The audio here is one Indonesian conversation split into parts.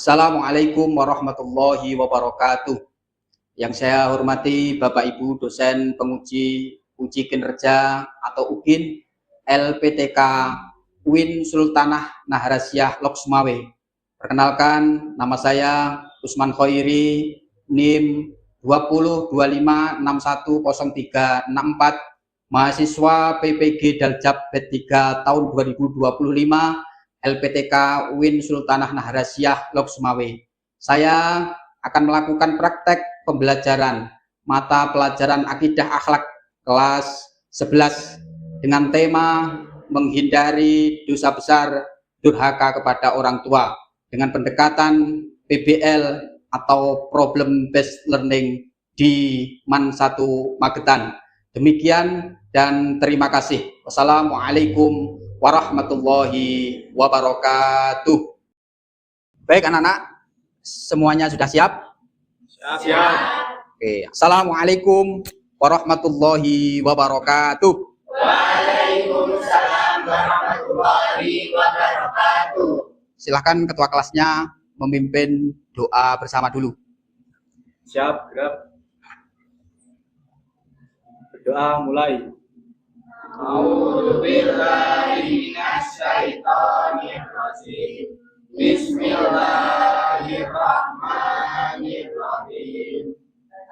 Assalamualaikum warahmatullahi wabarakatuh. Yang saya hormati Bapak Ibu dosen penguji uji kinerja atau UKIN LPTK UIN Sultanah Naharasiyah Lok Sumawe. Perkenalkan, nama saya Usman Khoiri, NIM 2025610364, mahasiswa PPG Daljab B3 tahun 2025, LPTK UIN Sultanah Naharasiyah Lok Sumawe. Saya akan melakukan praktek pembelajaran mata pelajaran akidah akhlak kelas 11 dengan tema menghindari dosa besar durhaka kepada orang tua dengan pendekatan PBL atau Problem Based Learning di MAN 1 Magetan. Demikian dan terima kasih. Wassalamualaikum warahmatullahi wabarakatuh. Baik anak-anak, semuanya sudah siap? Siap. Oke, assalamualaikum warahmatullahi wabarakatuh. Waalaikumsalam warahmatullahi wabarakatuh. Silahkan ketua kelasnya memimpin doa bersama dulu. Siap, gerak. Berdoa mulai. A'udzubillahi minasyaitonir rajim. Bismillahirrahmanirrahim.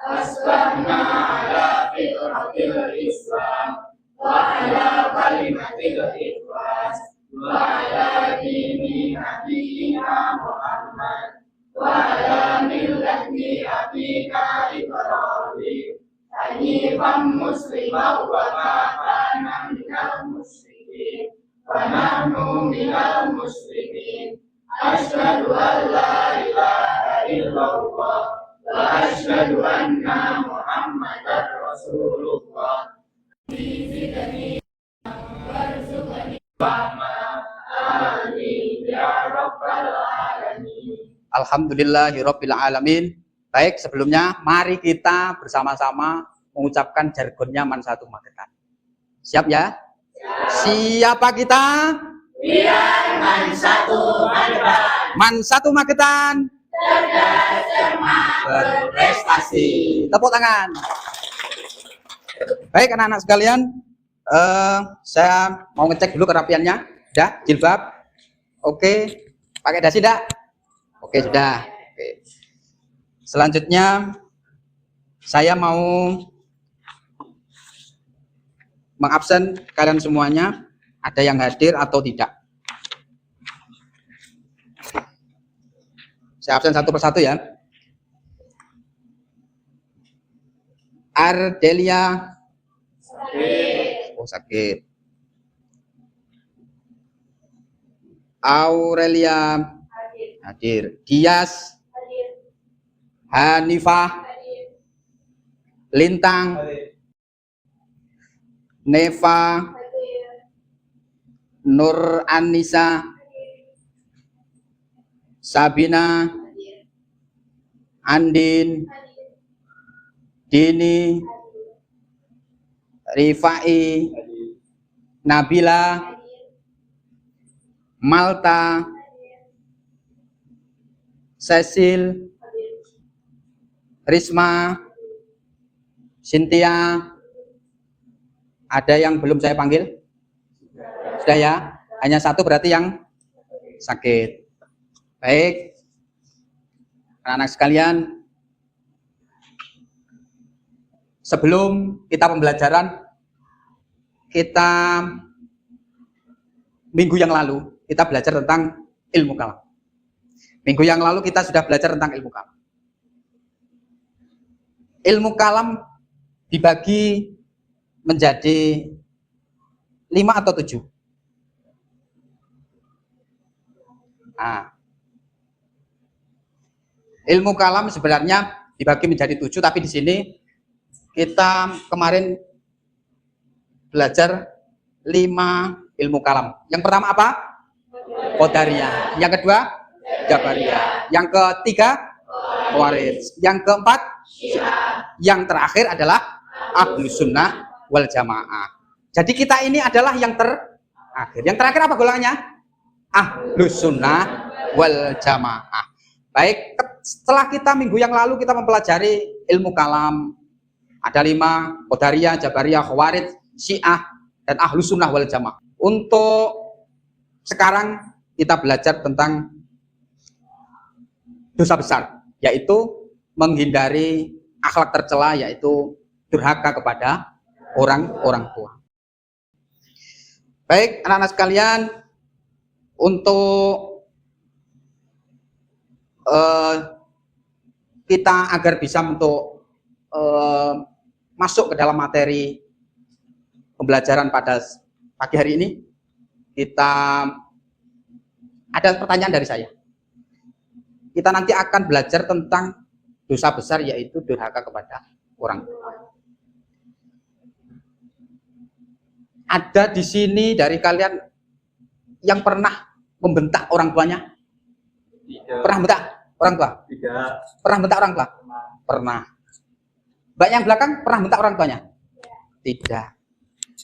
Asbahna ala fitratil Islam wa ala kalimatil ikhlas wa ala dini nabiyina Muhammad wa ala millati abina Ibrahim hanifan musliman wa ma kana minal musyrikin wa nahnu minal muslimin. Asyhadu an la ilaha illallah wa asyhadu anna Muhammadar Rasulullah. Amin ya rabbal alamin. Alhamdulillahirabbil alamin. Baik, sebelumnya mari kita bersama-sama mengucapkan jargonnya MAN 1 Magetan. Siap ya? Siapa kita? Biar MAN 1 Magetan. MAN 1 Magetan. Cerdas, cermat, berprestasi. Tepuk tangan. Baik anak-anak sekalian, saya mau ngecek dulu kerapiannya. Sudah, jilbab. Oke, pakai dasi enggak? Oke, sudah. Oke. Selanjutnya saya mau mengabsen kalian semuanya. Ada yang hadir atau tidak? Saya absen satu persatu ya. Ardelia. Oh, sakit. Aurelia. Hadir. Dias. Hanifah. Lintang. Neva. Nur Anissa. Sabina. Andin. Dini. Rifai. Nabila. Malta. Cecil. Risma. Cynthia. Ada yang belum saya panggil? Sudah ya? Hanya satu berarti yang sakit. Baik. Anak-anak sekalian, sebelum kita pembelajaran, minggu yang lalu kita belajar tentang ilmu kalam. Minggu yang lalu kita sudah belajar tentang ilmu kalam. Ilmu kalam dibagi menjadi 5 atau 7. Nah, ilmu kalam sebenarnya dibagi menjadi 7, tapi di sini kita kemarin belajar 5 ilmu kalam. Yang pertama apa? Qadariyah. Yang kedua? Jabariyah. Yang ketiga? Khawarij. Yang keempat? Yang terakhir adalah Ahlus Sunnah wal Jamaah. Jadi kita ini adalah yang terakhir. Yang terakhir apa golongannya? Ahlus Sunnah wal Jamaah. Baik, setelah kita minggu yang lalu kita mempelajari ilmu kalam, ada 5, Qadariyah, Jabariyah, Khawarij, Syiah, dan Ahlus Sunnah wal Jamaah. Untuk sekarang kita belajar tentang dosa besar, yaitu menghindari akhlak tercela, yaitu durhaka kepada orang tua. Baik, anak-anak sekalian, untuk kita agar bisa untuk masuk ke dalam materi pembelajaran pada pagi hari ini, kita ada pertanyaan dari saya. Kita nanti akan belajar tentang dosa besar, yaitu durhaka kepada orang tua. Ada di sini dari kalian yang pernah membentak orang tuanya? Tidak. Pernah bentak orang tua? Tidak. Pernah bentak orang tua? Pernah. Mbak yang belakang pernah bentak orang tuanya? Tidak.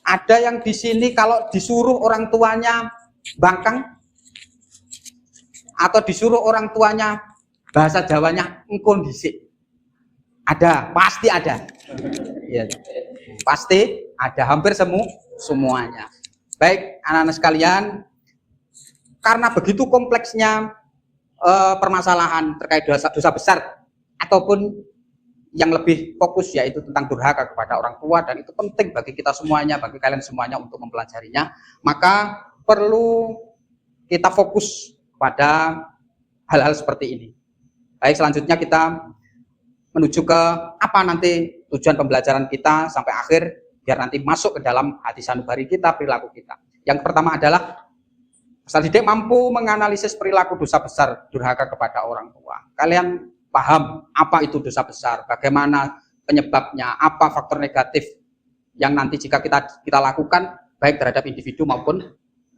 Ada yang di sini kalau disuruh orang tuanya bangkang atau disuruh orang tuanya bahasa Jawanya engkondisi? Ada, pasti ada. Ya, pasti ada, hampir semuanya. Baik, anak-anak sekalian, karena begitu kompleksnya permasalahan terkait dosa besar ataupun yang lebih fokus yaitu tentang durhaka kepada orang tua, dan itu penting bagi kita semuanya, bagi kalian semuanya untuk mempelajarinya, maka perlu kita fokus pada hal-hal seperti ini. Baik, selanjutnya kita menuju ke apa nanti tujuan pembelajaran kita sampai akhir, biar nanti masuk ke dalam hati sanubari kita, perilaku kita. Yang pertama adalah peserta didik mampu menganalisis perilaku dosa besar durhaka kepada orang tua. Kalian paham apa itu dosa besar, bagaimana penyebabnya, apa faktor negatif yang nanti jika kita lakukan baik terhadap individu maupun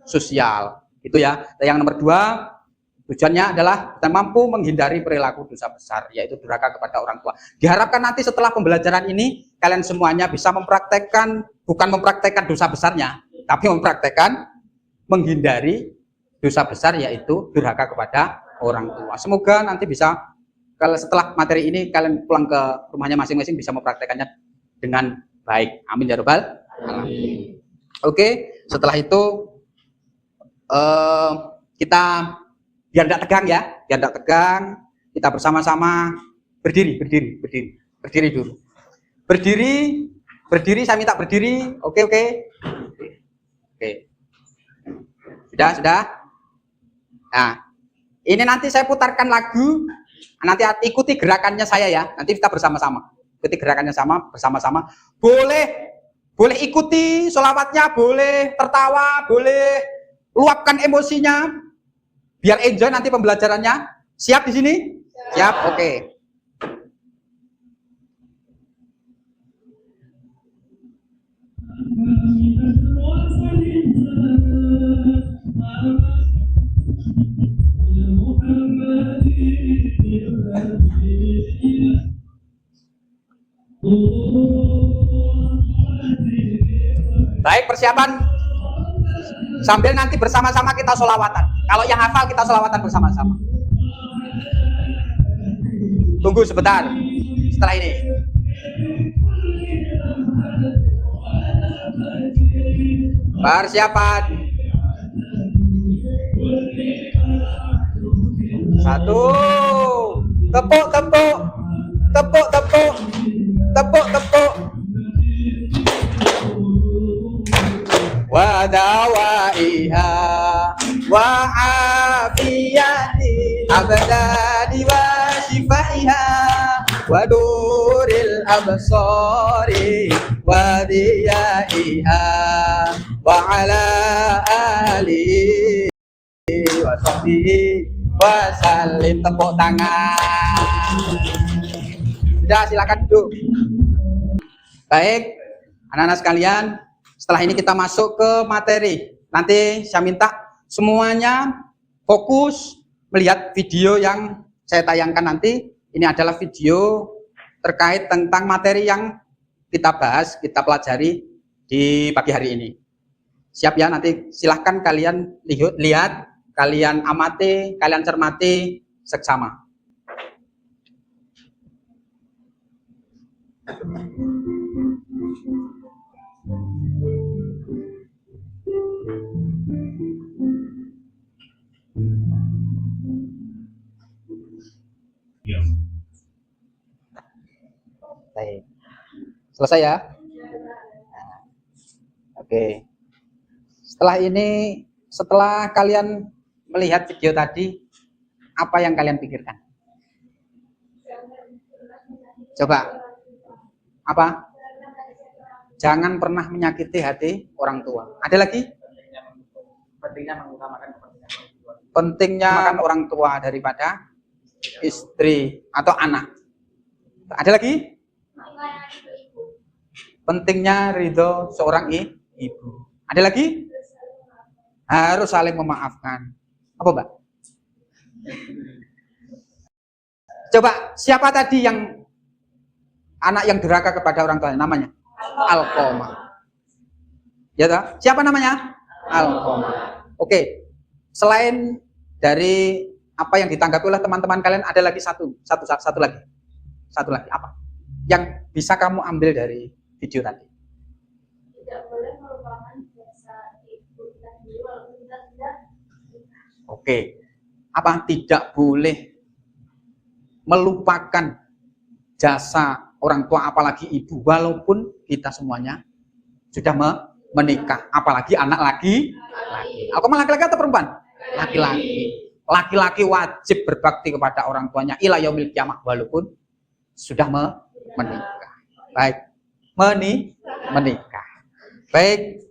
sosial. Itu ya. Dan yang nomor 2, tujuannya adalah kita mampu menghindari perilaku dosa besar, yaitu durhaka kepada orang tua. Diharapkan nanti setelah pembelajaran ini kalian semuanya bisa mempraktekkan, bukan mempraktekkan dosa besarnya, tapi mempraktekkan menghindari dosa besar, yaitu durhaka kepada orang tua. Semoga nanti bisa, kalau setelah materi ini kalian pulang ke rumahnya masing-masing bisa mempraktekannya dengan baik. Amin ya rabbal alamin. Oke, setelah itu kita biar tidak tegang ya, biar tidak tegang, kita bersama-sama berdiri dulu. Berdiri, saya minta berdiri. Oke. Sudah. Nah, ini nanti saya putarkan lagu, nanti ikuti gerakannya saya ya. Nanti kita bersama-sama. Ikuti gerakannya bersama-sama. Boleh ikuti sholawatnya, boleh tertawa, boleh luapkan emosinya. Biar enjoy nanti pembelajarannya. Siap di sini? Siap. Oke. Baik, persiapan. Sambil nanti bersama-sama kita sholawatan. Kalau yang hafal kita sholawatan bersama-sama. Tunggu sebentar. Setelah ini. Persiapan. 1. Tepuk. Wa dawaiha wa afiyati abdadi wa shifaiha wa duril absari wa diyaiha wa ala alihi wa sahbihi wa salim. Tepuk tangan. Sudah, silakan duduk. Baik, anak-anak sekalian, setelah ini kita masuk ke materi. Nanti saya minta semuanya fokus melihat video yang saya tayangkan nanti. Ini adalah video terkait tentang materi yang kita bahas, kita pelajari di pagi hari ini. Siap ya, nanti silahkan kalian lihat, kalian amati, kalian cermati seksama. Baik. Selesai ya? Nah, oke. Setelah kalian melihat video tadi, apa yang kalian pikirkan? Coba. Apa? Jangan pernah menyakiti hati orang tua. Ada lagi? Pentingnya mengutamakan pentingnya orang tua daripada istri atau anak. Ada lagi? Pentingnya ridho seorang ibu. Ada lagi? Harus saling memaafkan. Apa, Mbak? Coba, siapa tadi yang anak yang durhaka kepada orang tuanya? Namanya? Alqamah. Ya toh? Siapa namanya? Alqamah. Oke. Selain dari apa yang ditanggapi oleh teman-teman kalian, ada lagi satu lagi. Satu lagi apa? Yang bisa kamu ambil dari video tadi? Tidak boleh melupakan jasa ibu dan guru walaupun kita tidak. Oke. Apa? Tidak boleh melupakan jasa orang tua, apalagi ibu, walaupun kita semuanya sudah menikah, apalagi anak laki-laki. Laki-laki atau perempuan? Laki-laki. Laki-laki wajib berbakti kepada orang tuanya ila yaumil qiyamah walaupun sudah menikah. Baik. Menikah. Baik.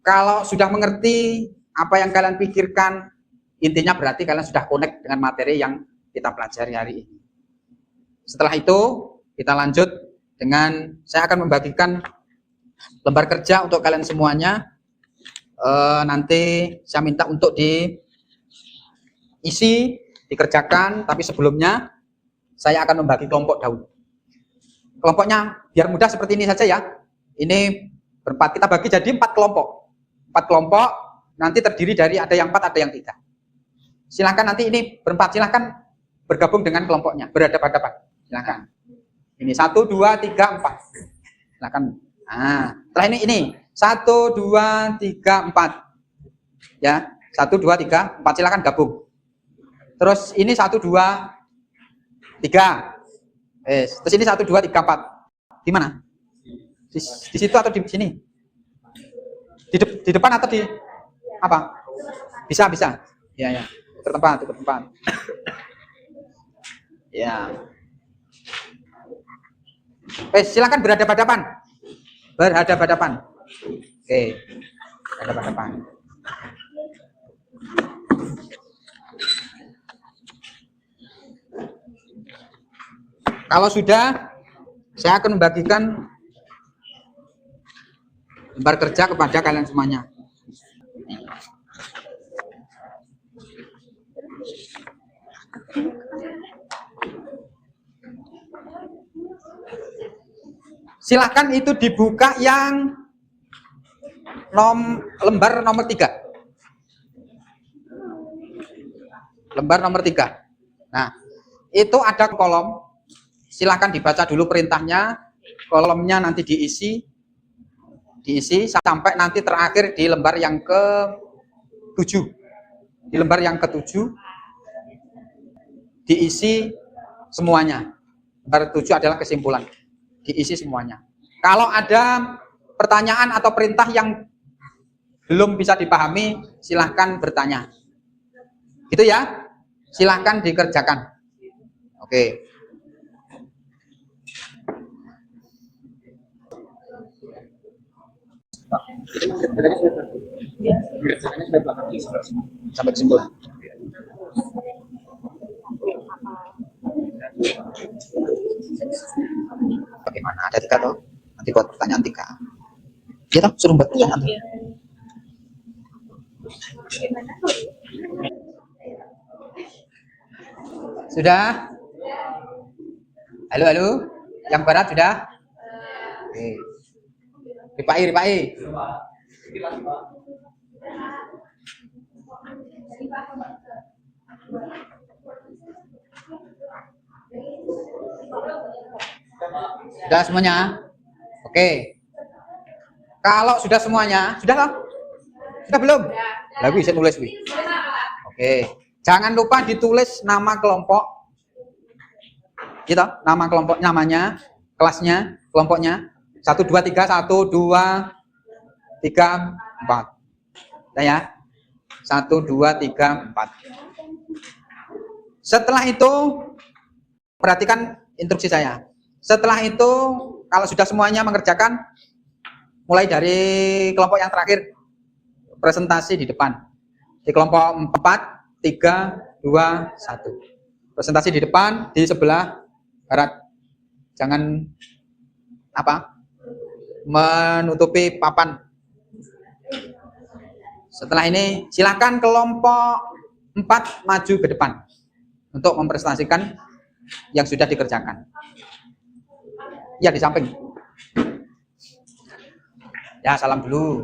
Kalau sudah mengerti apa yang kalian pikirkan, intinya berarti kalian sudah connect dengan materi yang kita pelajari hari ini. Setelah itu, kita lanjut dengan saya akan membagikan lembar kerja untuk kalian semuanya. Nanti saya minta untuk diisi, dikerjakan, tapi sebelumnya saya akan membagi kelompok dahulu. Kelompoknya biar mudah seperti ini saja ya. Ini berempat, kita bagi jadi 4 kelompok. 4 kelompok, nanti terdiri dari ada yang 4, ada yang 3. Silahkan nanti ini berempat, silahkan bergabung dengan kelompoknya, berhadapan-hadapan. Silahkan. Ini 1, 2, 3, 4. Silahkan. Nah, setelah ini 1, 2, 3, 4. Ya, 1, 2, 3, 4. Silahkan gabung. Terus ini 1, 2, 3. Terus ini 1, 2, 3, 4. Di mana? Di situ atau di sini? Di depan atau di apa? Bisa. Ya. Ke tempat. Ya. Silakan berhadapan-hadapan. Oke. Berhadapan-hadapan. Kalau sudah, saya akan membagikan lembar kerja kepada kalian semuanya. Silahkan itu dibuka yang lembar nomor 3. Lembar nomor 3. Nah, itu ada kolom. Silahkan dibaca dulu perintahnya. Kolomnya nanti diisi sampai nanti terakhir di lembar yang ke-7. Di lembar yang ke-7 diisi semuanya. Lembar 7 adalah kesimpulan. Diisi semuanya. Kalau ada pertanyaan atau perintah yang belum bisa dipahami, silahkan bertanya. Gitu ya? Silahkan dikerjakan. Oke. Sampai kesimpulan. Bagaimana? Ada 3 toh? Nanti buat pertanyaan 3. Ya toh, suruh buat pertanyaan. Sudah? Halo. Yang barat sudah? Oke. Ripai. Sudah semuanya? Oke. Kalau sudah semuanya, sudah loh? Sudah belum? Lagu bisa nulis, Wi. Oke. Jangan lupa ditulis nama kelompok. Gitu, nama kelompok, namanya, kelasnya, kelompoknya. 1, 2, 3, 1, 2, 3, 4. Nah ya. 1, 2, 3, 4. Setelah itu, perhatikan instruksi saya. Setelah itu, kalau sudah semuanya mengerjakan, mulai dari kelompok yang terakhir, presentasi di depan. Di kelompok 4, 3, 2, 1. Presentasi di depan, di sebelah barat. Jangan menutupi papan. Setelah ini, silakan kelompok 4 maju ke depan untuk mempresentasikan yang sudah dikerjakan. Ya, di samping. Ya, salam dulu.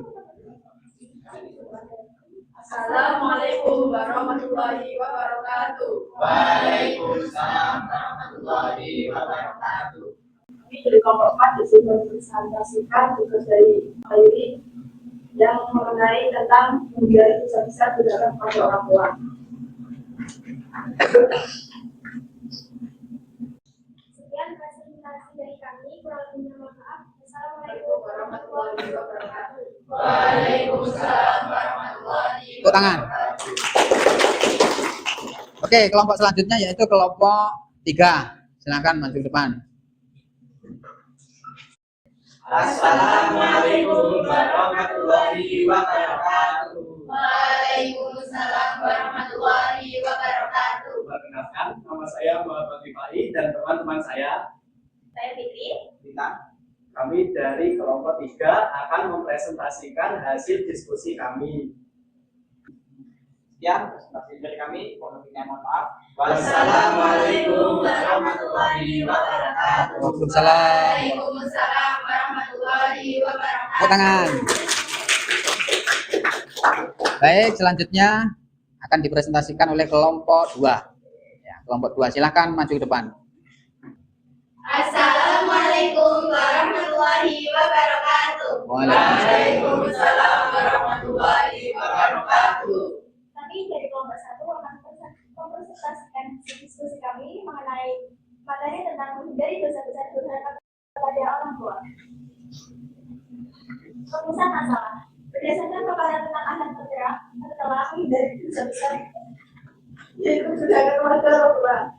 Assalamualaikum warahmatullahi wabarakatuh. Waalaikumsalam warahmatullahi wabarakatuh. Kami dari kelompok 4 disuruh mempresentasikan tugas dari Khairi yang mengenai tentang menghindari dosa-dosa durhaka kepada orang tua. Sekian presentasi dari kami. Kurang lebihnya mohon maaf. Assalamualaikum warahmatullahi wabarakatuh. Waalaikumsalam warahmatullahi Tepuk tangan. Oke, kelompok selanjutnya yaitu kelompok 3. Silakan maju ke depan. Assalamualaikum warahmatullahi wabarakatuh. Waalaikumsalam warahmatullahi wabarakatuh. Perkenalkan, nama saya Muhammad Rifai dan teman-teman saya Saya Fitri. Bintang. Kami dari kelompok 3 akan mempresentasikan hasil diskusi kami. Sekian presentasi dari kami. Mohon maaf. Wassalamualaikum warahmatullahi wabarakatuh. Waalaikumsalam. Waalaikumsalam warahmatullahi wabarakatuh. Tepuk tangan. Baik, selanjutnya akan dipresentasikan oleh kelompok 2. Ya, kelompok 2 silakan maju ke depan. Assalamualaikum warahmatullahi wabarakatuh. Waalaikumsalam warahmatullahi wabarakatuh. Kami dari kelompok 1 akan mempresentasikan diskusi kami mengenai materi tentang menghindari dosa-dosa durhaka kepada orang tua. Rumusan masalah. Berdasarkan paparan tentang akhlak tercela setelah menghindari dosa-dosa yaitu durhaka kepada orang tua.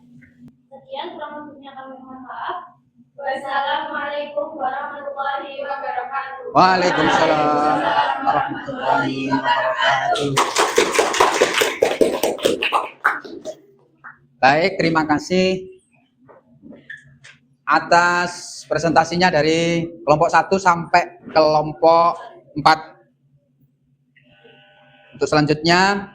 Sekian, kurang lebihnya kami mohon maaf. Wassalamualaikum warahmatullahi wabarakatuh. Waalaikumsalam warahmatullahi wabarakatuh. Baik, terima kasih atas presentasinya dari kelompok 1 sampai kelompok 4. Untuk selanjutnya,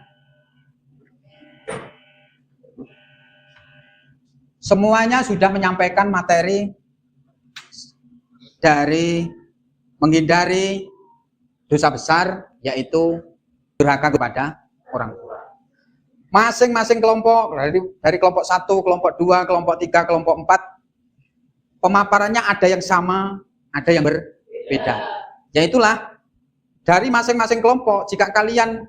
semuanya sudah menyampaikan materi dari menghindari dosa besar, yaitu durhaka kepada orang tua. Masing-masing kelompok, dari kelompok 1, kelompok 2, kelompok 3, kelompok 4, pemaparannya ada yang sama, ada yang berbeda. Yaitulah, dari masing-masing kelompok, jika kalian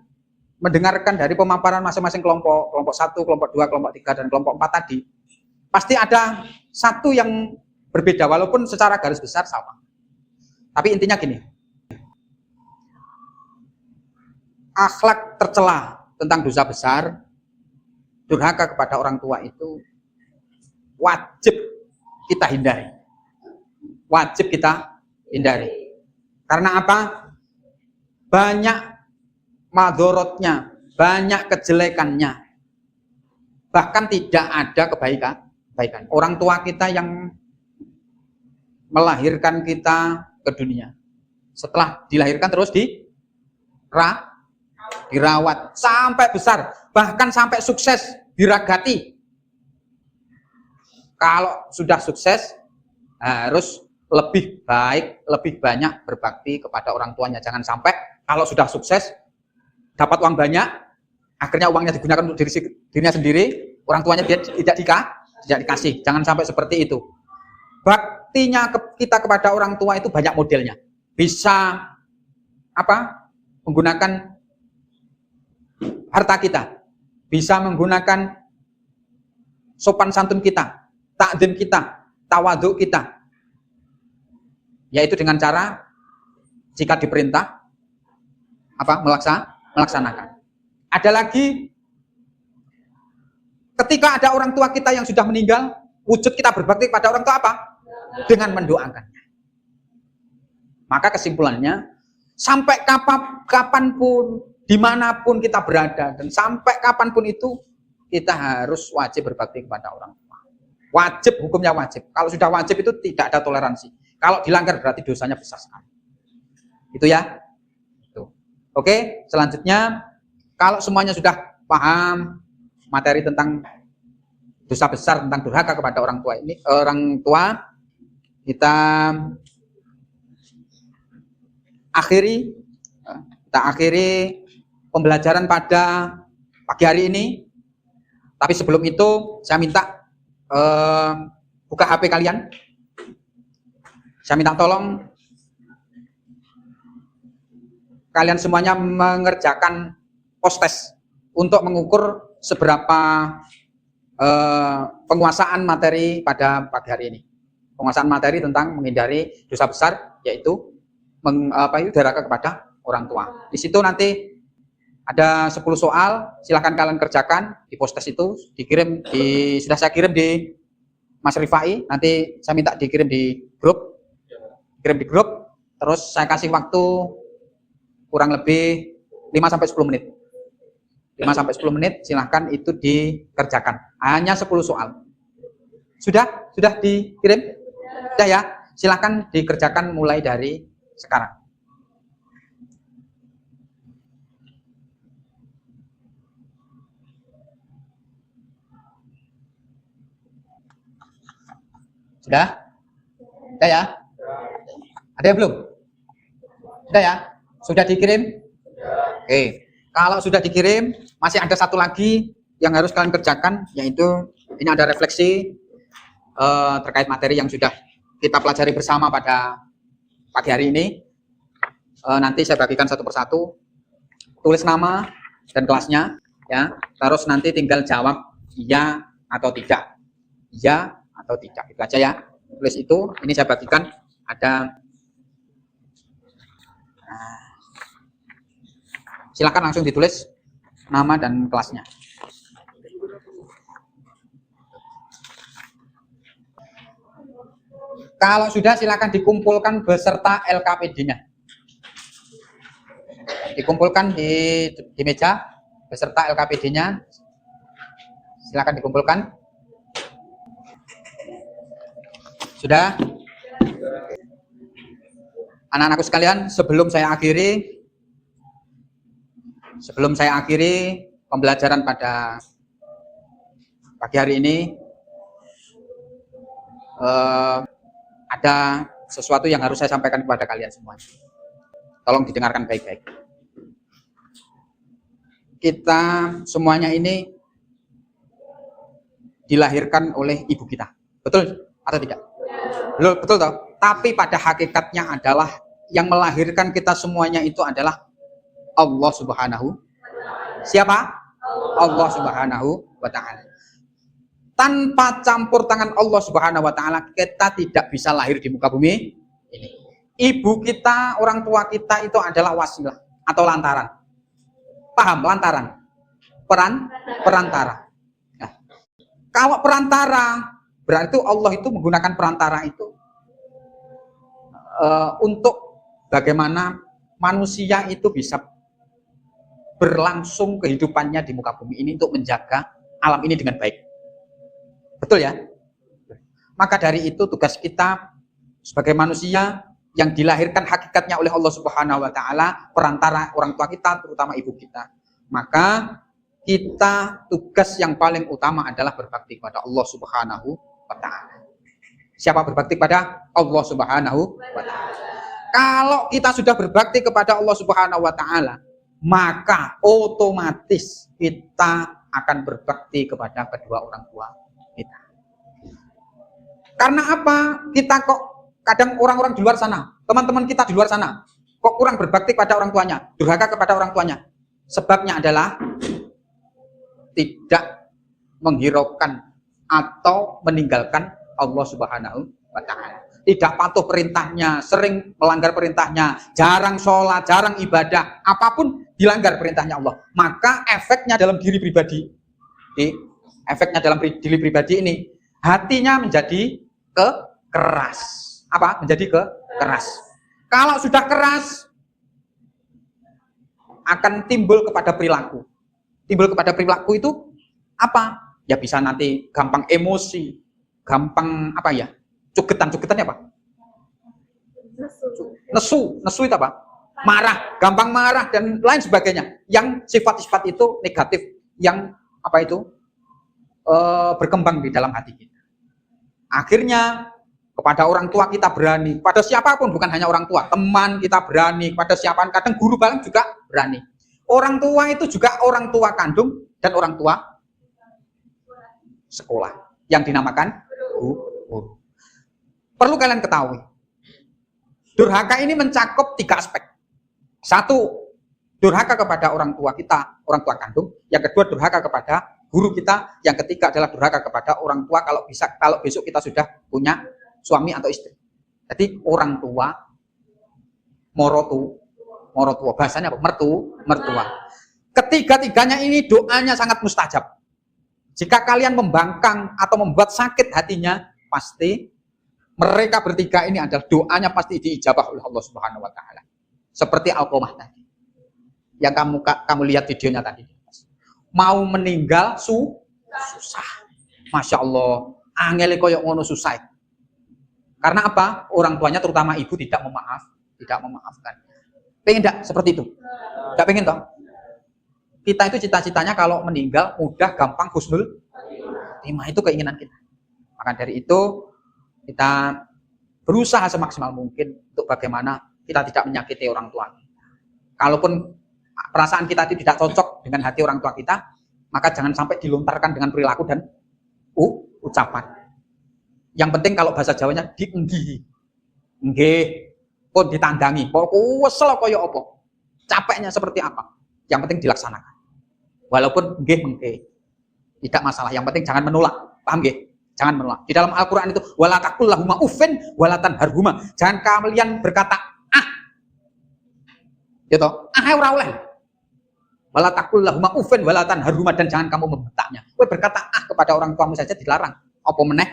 mendengarkan dari pemaparan masing-masing kelompok, kelompok 1, kelompok 2, kelompok 3, dan kelompok 4 tadi, pasti ada satu yang berbeda, walaupun secara garis besar sama. Tapi intinya gini, akhlak tercela tentang dosa besar, durhaka kepada orang tua itu wajib kita hindari. Wajib kita hindari. Karena apa? Banyak madorotnya, banyak kejelekannya. Bahkan tidak ada kebaikan. Orang tua kita yang melahirkan kita ke dunia. Setelah dilahirkan terus dirawat sampai besar, bahkan sampai sukses, diragati. Kalau sudah sukses, harus lebih baik, lebih banyak berbakti kepada orang tuanya. Jangan sampai kalau sudah sukses, dapat uang banyak, akhirnya uangnya digunakan untuk dirinya sendiri, orang tuanya dia tidak dikasih. Jangan sampai seperti itu. baktinya kita kepada orang tua itu banyak modelnya. Bisa apa? Menggunakan harta kita, bisa menggunakan sopan santun kita, takdim kita, tawaduk kita, yaitu dengan cara jika diperintah apa melaksanakan. Ada lagi ketika ada orang tua kita yang sudah meninggal, wujud kita berbakti kepada orang tua apa? Dengan mendoakannya. Maka kesimpulannya, sampai kapanpun, dimanapun kita berada, dan sampai kapanpun itu, kita harus wajib berbakti kepada orang tua. Wajib, hukumnya wajib. Kalau sudah wajib itu tidak ada toleransi. Kalau dilanggar berarti dosanya besar sekali. Itu ya. Tuh. Oke, selanjutnya, kalau semuanya sudah paham materi tentang dosa besar, tentang durhaka kepada orang tua, kita akhiri pembelajaran pada pagi hari ini. Tapi sebelum itu saya minta buka HP kalian. Saya minta tolong kalian semuanya mengerjakan post-test untuk mengukur seberapa penguasaan materi pada pagi hari ini. Penguasaan materi tentang menghindari dosa besar, yaitu durhaka kepada orang tua. Di situ nanti ada 10 soal, silahkan kalian kerjakan di post-test itu, sudah saya kirim di Mas Rifai, nanti saya minta dikirim di grup, terus saya kasih waktu kurang lebih 5-10 menit. 5-10 menit, silahkan itu dikerjakan. Hanya 10 soal. Sudah dikirim? Sudah ya? Silahkan dikerjakan mulai dari sekarang. Sudah? Sudah ya? Ada yang belum? Sudah ya? Sudah dikirim? Oke. Kalau sudah dikirim, masih ada satu lagi yang harus kalian kerjakan, yaitu ini ada refleksi terkait materi yang sudah kita pelajari bersama pada pagi hari ini. Nanti saya bagikan satu persatu. Tulis nama dan kelasnya, ya. Terus nanti tinggal jawab iya atau tidak. Iya atau tidak, itu aja ya. Tulis itu, ini saya bagikan ada. Silakan langsung ditulis nama dan kelasnya. Kalau sudah, silakan dikumpulkan beserta LKPD-nya. Dikumpulkan di meja beserta LKPD-nya. Silakan dikumpulkan. Sudah? Anak-anakku sekalian, sebelum saya akhiri pembelajaran pada pagi hari ini, ada sesuatu yang harus saya sampaikan kepada kalian semua. Tolong didengarkan baik-baik. Kita semuanya ini dilahirkan oleh ibu kita. Betul atau tidak? Betul toh? Tapi pada hakikatnya adalah yang melahirkan kita semuanya itu adalah Allah Subhanahu. Siapa? Allah Subhanahu wa ta'ala. Tanpa campur tangan Allah Subhanahu wa ta'ala, kita tidak bisa lahir di muka bumi ini. Ibu kita, orang tua kita itu adalah wasilah atau lantaran. Paham? Lantaran. Perantara. Nah, kalau perantara, berarti Allah itu menggunakan perantara itu untuk bagaimana manusia itu bisa berlangsung kehidupannya di muka bumi ini untuk menjaga alam ini dengan baik. Betul ya? Maka dari itu tugas kita sebagai manusia yang dilahirkan hakikatnya oleh Allah Subhanahu wa ta'ala, perantara orang tua kita, terutama ibu kita. Maka kita tugas yang paling utama adalah berbakti kepada Allah Subhanahu wa ta'ala. Siapa berbakti pada Allah Subhanahu wa ta'ala? Kalau kita sudah berbakti kepada Allah Subhanahu wa ta'ala, maka otomatis kita akan berbakti kepada kedua orang tua kita. Karena apa? Kita kok kadang orang-orang di luar sana, teman-teman kita di luar sana, kok kurang berbakti pada orang tuanya, durhaka kepada orang tuanya. Sebabnya adalah tidak menghiraukan atau meninggalkan Allah Subhanahu wa Ta'ala. Tidak patuh perintahnya, sering melanggar perintahnya, jarang sholat, jarang ibadah, apapun dilanggar perintahnya Allah. Maka efeknya dalam diri pribadi, ini, hatinya menjadi keras. Apa? Menjadi keras. Kalau sudah keras, akan timbul kepada perilaku. Timbul kepada perilaku itu apa? Ya bisa nanti gampang emosi, gampang apa ya? Cugetan-cugetannya apa? Nesu itu apa? Marah, gampang marah dan lain sebagainya. Yang sifat-sifat itu negatif, yang apa itu? Berkembang di dalam hati kita. Akhirnya kepada orang tua kita berani, pada siapapun, bukan hanya orang tua, teman kita berani, pada siapapun, kadang guru bareng juga berani. Orang tua itu juga orang tua kandung dan orang tua sekolah yang dinamakan guru. Perlu kalian ketahui, durhaka ini mencakup 3 aspek. 1, durhaka kepada orang tua kita, orang tua kandung. Yang kedua, durhaka kepada guru kita. Yang ketiga adalah durhaka kepada orang tua kalau besok kita sudah punya suami atau istri. Jadi orang tua, morotua, bahasanya apa? Mertua. Ketiga-tiganya ini doanya sangat mustajab. Jika kalian membangkang atau membuat sakit hatinya, pasti mereka bertiga ini adalah doanya pasti diijabah oleh Allah Subhanahu wa Ta'ala. Seperti Alqamah tadi. Yang kamu lihat videonya tadi. Mau meninggal susah. Masya Allah. Angel koyok ngono susah. Karena apa? Orang tuanya terutama ibu tidak memaafkan. Pengen enggak seperti itu? Enggak pengen toh? Kita itu cita-citanya kalau meninggal mudah, gampang, husnul khotimah. Itu keinginan kita. Maka dari itu kita berusaha semaksimal mungkin untuk bagaimana kita tidak menyakiti orang tua. Kalaupun perasaan kita itu tidak cocok dengan hati orang tua kita, maka jangan sampai dilontarkan dengan perilaku dan ucapan. Yang penting kalau bahasa Jawanya dienggihi. Nggih, pun ditandangi. Pokoknya wesel kaya apa. Capeknya seperti apa. Yang penting dilaksanakan. Walaupun nggih mengke. Tidak masalah, yang penting jangan menolak. Paham nggih? Jangan menolak. Di dalam Al-Qur'an itu wala taqul lahuma uffin wala tanharhuma. Jangan kalian berkata gitu. Ora oleh. Wala taqul lahuma uffin wala tanharhuma, dan jangan kamu membentaknya. Kowe berkata kepada orang tuamu saja dilarang. Apa meneh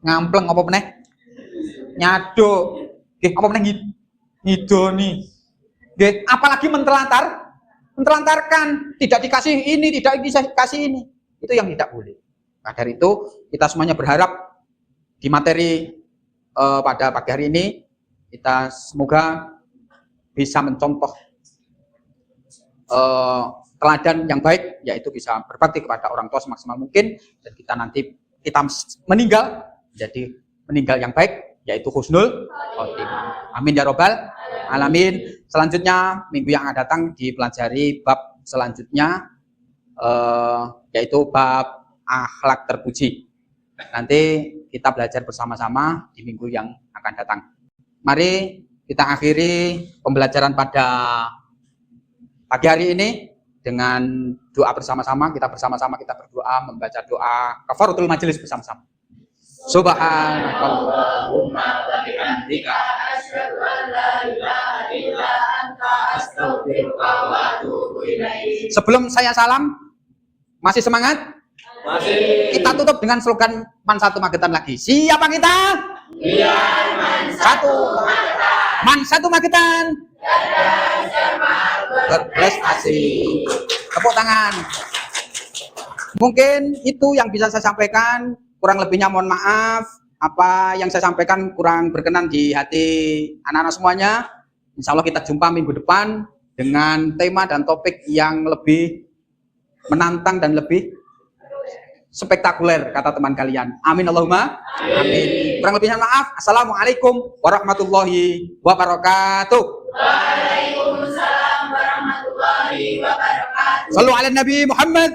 ngampleng, apa meneh nyado, nggih, apa meneh ngidoni. Nggih, apalagi mentelantarkan, tidak dikasih ini, tidak dikasih ini. Itu yang tidak boleh. Nah, dari itu kita semuanya berharap di materi pada pagi hari ini kita semoga bisa mencontoh teladan yang baik, yaitu bisa berbakti kepada orang tua semaksimal mungkin, dan kita nanti meninggal jadi meninggal yang baik, yaitu husnul khotimah. Amin ya robbal alamin. Selanjutnya minggu yang akan datang dipelajari bab selanjutnya, yaitu bab akhlak terpuji. Nanti kita belajar bersama-sama di minggu yang akan datang. Mari kita akhiri pembelajaran pada pagi hari ini dengan doa bersama-sama. Kita bersama-sama kita berdoa, membaca doa kafaratul majelis bersama-sama. Subhanakallahumma wa bihamdika asyhadu an la ilaha illa anta astaghfiruka wa atubu ilaik. Sebelum saya salam, masih semangat? Masih. Kita tutup dengan slogan Man Satu Magetan lagi. Siapa kita? Biar Man Satu Magetan. Man Satu Magetan. Berprestasi. Tepuk tangan. Mungkin itu yang bisa saya sampaikan. Kurang lebihnya mohon maaf. Apa yang saya sampaikan kurang berkenan di hati anak-anak semuanya. Insya Allah kita jumpa minggu depan dengan tema dan topik yang lebih menantang dan lebih spektakuler, kata teman kalian. Amin Allahumma amin. Kurang lebihnya maaf. Assalamualaikum warahmatullahi wabarakatuh. Waalaikumsalam warahmatullahi wabarakatuh. Sallu ala Nabi Muhammad.